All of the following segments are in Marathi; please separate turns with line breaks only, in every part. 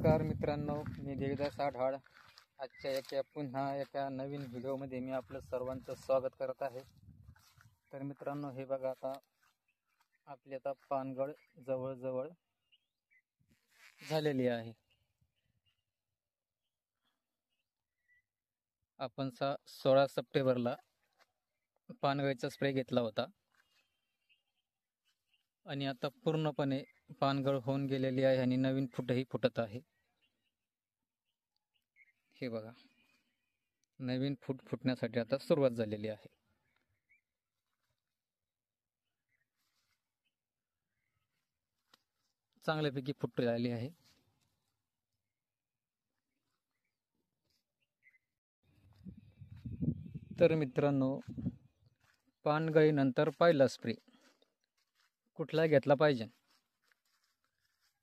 नमस्कार मित्रांनो, मी देवीदास आढाळ. आजच्या पुन्हा एका नवीन व्हिडिओमध्ये मी आपलं सर्वांचं स्वागत करत आहे. तर मित्रांनो, हे बघा, आपली आता पानगळ जवळ झालेली आहे. आपण 16 सप्टेंबरला पानगळीचा स्प्रे घेतला होता आणि आता पूर्णपणे पानगळ होऊन गेलेली आहे आणि नवीन फुटही फुटत आहे. हे बघा, नवीन फुटण्यासाठी आता सुरुवात झालेली आहे. चांगल्यापैकी फुट राहिली आहे. तर मित्रांनो, पानगळीनंतर पहिला स्प्रे कुठला घेतला पाहिजे?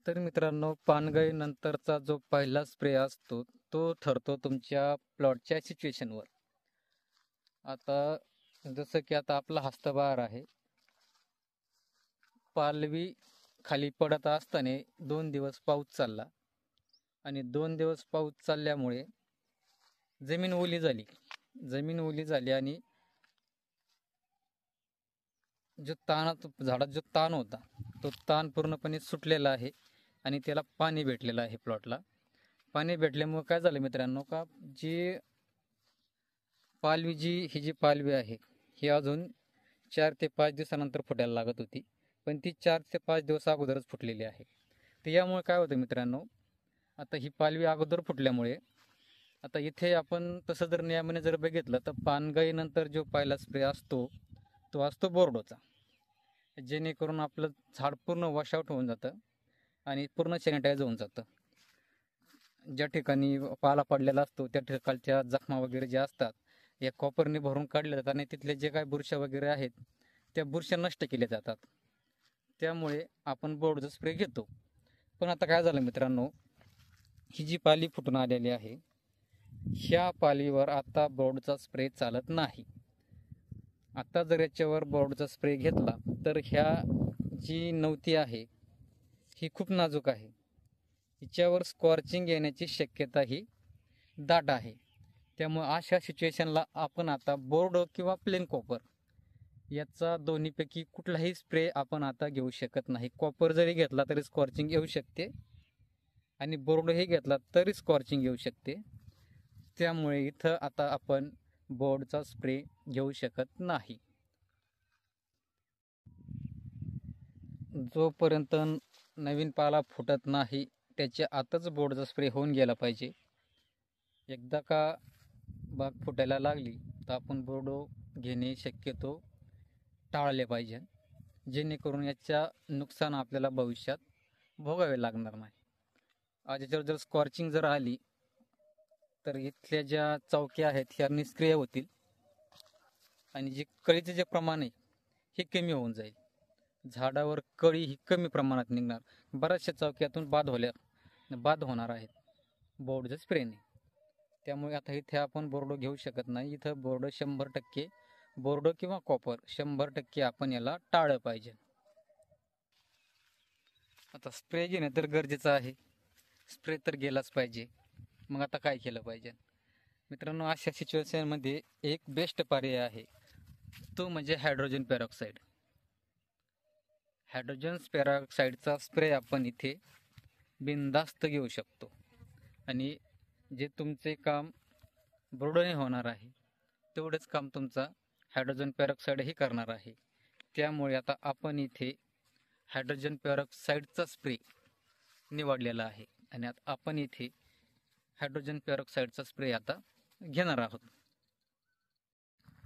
तर मित्रांनो, पानगळीनंतरचा जो पहिला स्प्रे असतो तो ठरतो तुमच्या प्लॉटच्या सिच्युएशनवर. आता जसं की आता आपला हस्तबहार आहे, पालवी खाली पडत असताना 2 दिवस पाऊस चालला आणि 2 दिवस पाऊस चालल्यामुळे जमीन ओली झाली आणि जो झाडात जो ताण होता तो ताण पूर्णपणे सुटलेला आहे आणि त्याला पाणी भेटलेलं आहे. प्लॉटला पाणी भेटल्यामुळे काय झालं मित्रांनो, का ही जी पालवी आहे ही अजून 4 ते 5 दिवसानंतर फुटायला लागत होती, पण ती 4 ते 5 दिवस अगोदरच फुटलेली आहे. तर यामुळे काय होतं मित्रांनो, आता ही पालवी अगोदर फुटल्यामुळे आता इथे आपण तसं जर नियमाने जर बघितलं तर पानगळीनंतर जो पहिला स्प्रे असतो तो असतो बोर्डोचा, जेणेकरून आपलं झाड पूर्ण वॉशआउट होऊन जातं आणि पूर्ण सॅनिटाईज होऊन जातं. ज्या ठिकाणी पाला पडलेला असतो त्या ठिकाणच्या जखमा वगैरे ज्या असतात या कॉपरने भरून काढल्या जातात आणि तिथले जे काही बुरशा वगैरे आहेत त्या बुरशा नष्ट केल्या जातात. त्यामुळे आपण बोर्डचा स्प्रे घेतो. पण आता काय झालं मित्रांनो, ही जी पाली फुटून आलेली आहे ह्या पालीवर आता बोर्डचा स्प्रे चालत नाही. आता जर याच्यावर बोर्डचा स्प्रे घेतला तर ह्या जी नवती आहे ही खूप नाजूक आहे, हिच्यावर स्कॉर्चिंग येण्याची शक्यता ही दाट आहे. त्यामुळे अशा सिच्युएशनला आपण आता बोर्ड किंवा प्लेन कॉपर याचा दोन्हीपैकी कुठलाही स्प्रे आपण आता घेऊ शकत नाही. कॉपर जरी घेतला तरी स्कॉर्चिंग येऊ शकते आणि बोर्डही घेतला तरी स्कॉर्चिंग येऊ शकते. त्यामुळे इथं आता आपण बोर्डचा स्प्रे घेऊ शकत नाही. जोपर्यंत नवीन पाला फुटत नाही त्याच्या आतच बोर्डचा स्प्रे होऊन गेला पाहिजे. एकदा का बाग फुटायला लागली तर आपण बोर्डो घेणे शक्यतो टाळले पाहिजे, जेणेकरून याच्या नुकसान आपल्याला भविष्यात भोगावे लागणार नाही. आज याच्यावर जर स्कॉर्चिंग जर आली तर इथल्या ज्या चौक्या आहेत ह्या निष्क्रिय होतील आणि जे कळीचे जे प्रमाण आहे हे कमी होऊन जाईल. झाडावर कळी ही कमी प्रमाणात निघणार. बऱ्याचशा चौक्यातून बाद होणार आहेत बोर्डच्या स्प्रेने. त्यामुळे आता इथे आपण बोर्डो घेऊ शकत नाही. इथं बोर्डो 100% बोर्डो किंवा कॉपर 100% आपण याला टाळलं पाहिजे. आता स्प्रे घेणे तर गरजेचं आहे, स्प्रे तर गेलाच पाहिजे. मग आता काय केलं पाहिजे मित्रांनो? अशा सिच्युएशनमध्ये एक बेस्ट पर्याय आहे, तो म्हणजे हायड्रोजन पेरॉक्साईड. हायड्रोजन पेरॉक्साईडचा स्प्रे आपण इथे बिनधास्त घेऊ शकतो आणि जे तुमचे काम बोर्डोने होणार आहे तेवढेच काम तुमचा हायड्रोजन पेरॉक्साईडही करणार आहे. त्यामुळे आता आपण इथे हायड्रोजन पेरॉक्साईडचा स्प्रे निवडलेला आहे आणि आता आपण इथे हायड्रोजन पेरॉक्साईडचा स्प्रे आता घेणार आहोत.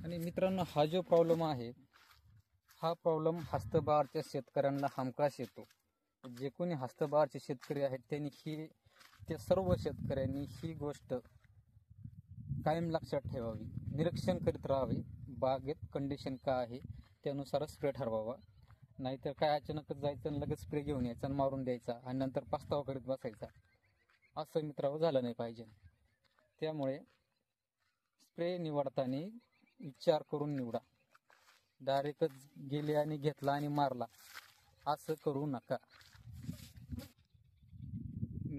आणि मित्रांनो, हा जो प्रॉब्लेम आहे हा प्रॉब्लेम हस्तबहारच्या शेतकऱ्यांना हमखास येतो. जे कोणी हस्तबहारचे शेतकरी आहेत त्या सर्व शेतकऱ्यांनी ही गोष्ट कायम लक्षात ठेवावी, निरीक्षण करीत राहावे. बागेत कंडिशन काय आहे त्यानुसारच स्प्रे ठरवावा. नाहीतर काय अचानकच जायचं आणि लगेच स्प्रे घेऊन यायचा आणि मारून द्यायचा आणि नंतर पस्तावा करीत बसायचा, असं मित्रांनो झालं नाही पाहिजे. त्यामुळे स्प्रे निवडताना विचार करून निवडा. डायरेक्टच गेले आणि घेतला आणि मारला असं करू नका.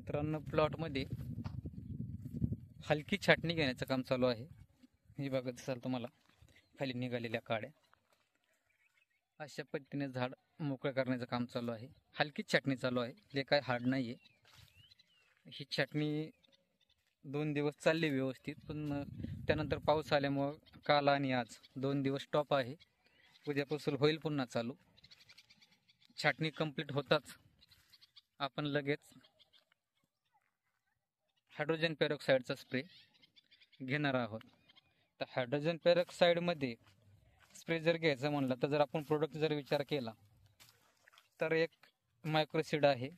मित्रांनो, प्लॉटमध्ये हलकी छाटणी घेण्याचं काम चालू आहे. हे बघत असाल तुम्हाला खाली निघालेल्या काड्या, अशा पद्धतीने झाड मोकळं करण्याचं काम चालू आहे. हलकी छाटणी चालू आहे, हे काय हार्ड नाही आहे. ही छाटणी 2 दिवस चालली व्यवस्थित, पण त्यानंतर पाऊस आल्यामुळं काल आणि आज 2 दिवस स्टॉप आहे. उद्यापासून होईल पुन्हा चालू. छाटणी कंप्लीट होताच आपण लगेच हायड्रोजन पेरॉक्साईडचा स्प्रे घेणार आहोत. तर हायड्रोजन पेरॉक्साईडमध्ये स्प्रे जर घ्यायचं म्हणलं तर जर आपण प्रोडक्ट जर विचार केला तर एक मायक्रोसीड आहे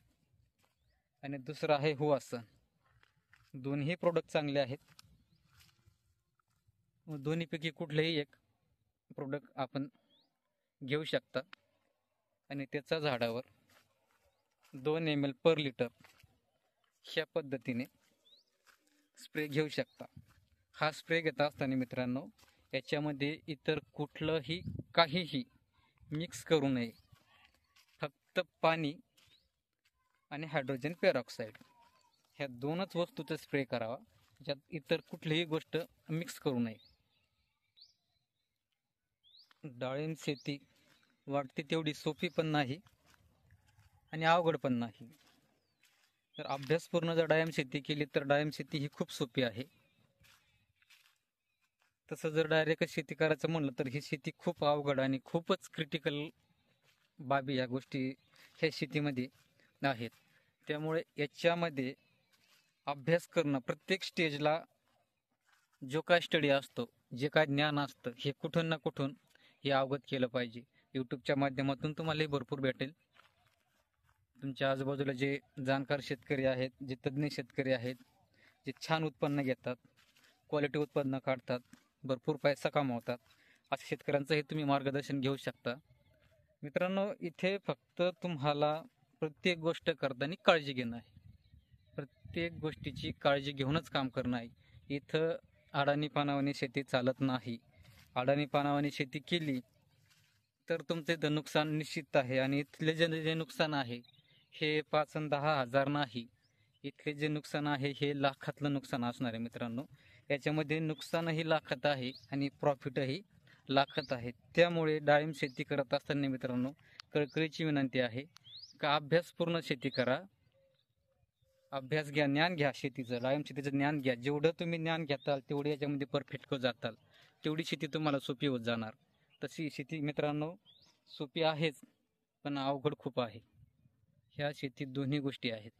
आणि दुसरं आहे हुआसन. दोन्ही प्रोडक्ट चांगले आहेत. दोन्हीपैकी कुठलेही एक प्रोडक्ट आपण घेऊ शकता आणि त्याचा झाडावर 2 ml पर लिटर ह्या पद्धतीने स्प्रे घेऊ शकता. हा स्प्रे घेता असताना मित्रांनो, याच्यामध्ये इतर कुठलंही काहीही मिक्स करू नये. फक्त पाणी आणि हायड्रोजन पेरॉक्साईड ह्या 2च वस्तूचा स्प्रे करावा. ज्यात इतर कुठलीही गोष्ट मिक्स करू नये. डाळिंब शेती वाटते तेवढी सोपी पण नाही आणि अवघड पण नाही. तर अभ्यासपूर्ण जर डाळिंब शेती केली तर डाळिंब शेती ही खूप सोपी आहे. तसं जर डायरेक्ट शेती करायचं म्हणलं तर ही शेती खूप अवघड आणि खूपच क्रिटिकल बाबी या गोष्टी ह्या शेतीमध्ये आहेत. त्यामुळे याच्यामध्ये अभ्यास करणं, प्रत्येक स्टेजला जो काय स्टडी असतो, जे काय ज्ञान असतं, हे कुठून ना कुठून हे अवगत केलं पाहिजे. यूट्यूबच्या माध्यमातून तुम्हालाही भरपूर भेटेल. तुमच्या आजूबाजूला जे जाणकार शेतकरी आहेत, जे तज्ज्ञ शेतकरी आहेत, जे छान उत्पन्न घेतात, क्वालिटी उत्पन्न काढतात, भरपूर पैसा कमावतात, अशा शेतकऱ्यांचंही तुम्ही मार्गदर्शन घेऊ शकता. मित्रांनो, इथे फक्त तुम्हाला प्रत्येक गोष्ट करताना काळजी घेणं आहे. प्रत्येक गोष्टीची काळजी घेऊनच काम करणं आहे. इथं अडाणी पानावानी शेती चालत नाही. अडाणी पानावानी शेती केली तर तुमचं इथं नुकसान निश्चित आहे. आणि इथले जे नुकसान आहे हे 5 आणि 10 हजार नाही. इथले जे नुकसान आहे हे लाखातलं नुकसान असणार आहे मित्रांनो. याच्यामध्ये नुकसानही लाखात आहे आणि प्रॉफिटही लाखात आहे. त्यामुळे डाळिंब शेती करत असताना मित्रांनो, कळकळीची विनंती आहे का अभ्यासपूर्ण शेती करा. अभ्यास घ्या, ज्ञान घ्या शेतीचं, डाळिंब शेतीचं ज्ञान घ्या. जेवढं तुम्ही ज्ञान घेताल तेवढे याच्यामध्ये परफेक्ट होत जाताल, तेवढी शेती तुम्हाला सोपी होत जाणार. तशी शेती मित्रांनो सोपी आहेच, पण अवघड खूप आहे. ह्या शेतीत दोन्ही गोष्टी आहेत.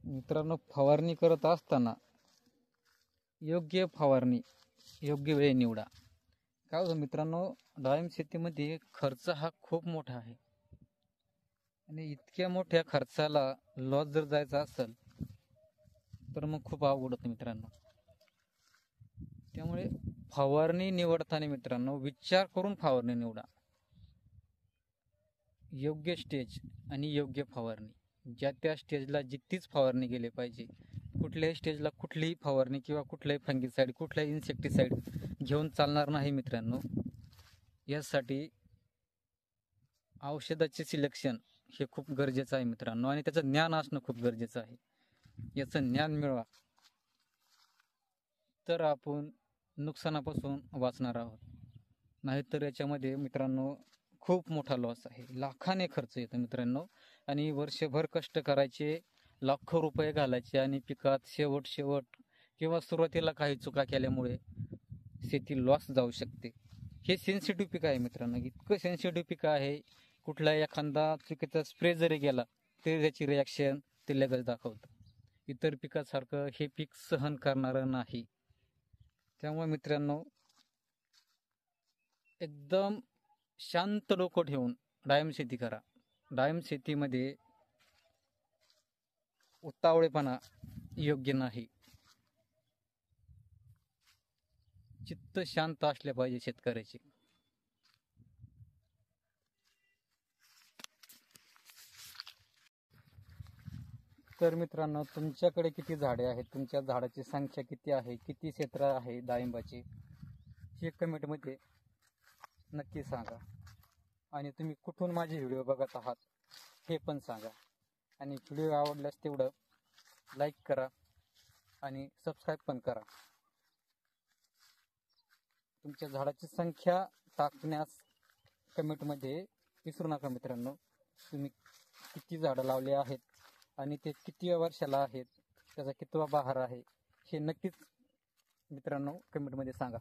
मित्रांनो, फवारणी करत असताना योग्य फवारणी योग्य वेळी निवडा. काय होतं मित्रांनो, डाळिंब शेतीमध्ये खर्च हा खूप मोठा आहे आणि इतक्या मोठ्या खर्चाला लॉस जर जायचा असेल तर मग खूप अवघड होतं मित्रांनो. त्यामुळे फवारणी निवडताना मित्रांनो विचार करून फवारणी निवडा. योग्य स्टेज आणि योग्य फवारणी. ज्या त्या स्टेजला जितकीच फवारणी गेली पाहिजे. कुठल्याही स्टेजला कुठलीही फवारणी किंवा कुठलाही फंगिसाईड, कुठलाही इन्सेक्टिसाईड घेऊन चालणार नाही मित्रांनो. यासाठी औषधाचे सिलेक्शन हे खूप गरजेचं आहे मित्रांनो, आणि त्याचं ज्ञान असणं खूप गरजेचं आहे. याचं ज्ञान मिळवा तर आपण नुकसानापासून वाचणार आहोत. नाहीतर याच्यामध्ये मित्रांनो खूप मोठा लॉस आहे. लाखाने खर्च येतो मित्रांनो, आणि वर्षभर कष्ट करायचे, लाखो रुपये घालायचे आणि पिकात शेवट किंवा सुरुवातीला काही चुका केल्यामुळे शेती लॉस जाऊ शकते. हे सेन्सिटिव्ह पीक आहे मित्रांनो, इतकं सेन्सिटिव्ह पीक आहे. कुठला एखादा चुकीचा स्प्रे जरी गेला तरी त्याची रिॲक्शन ते लगेच दाखवतं. इतर पिकासारखं हे पीक सहन करणारं नाही. त्यामुळे मित्रांनो एकदम शांत डोकं ठेवून डाळिंब शेती करा. डाळिंब शेतीमध्ये उतावळेपणा योग्य नाही. चित्त शांत असले पाहिजे शेतकऱ्याचे. तर मित्रांनो, तुमच्याकडे किती झाडे आहेत, तुमच्या झाडाची संख्या किती आहे, किती क्षेत्र आहे डाळिंबाचे, हे कमेंटमध्ये नक्की सांगा. आणि तुम्ही कुठून माझे व्हिडिओ बघत आहात हे पण सांगा. आणि व्हिडिओ आवडल्यास तेवढं लाईक करा आणि सबस्क्राईब पण करा. तुमच्या झाडाची संख्या टाकण्यास कमेंटमध्ये विसरू नका मित्रांनो. तुम्ही किती झाडं लावले आहेत आणि ते किती वर्षाला आहेत, त्याचा कितवा बहार आहे, हे नक्कीच मित्रांनो कमेंटमध्ये सांगा.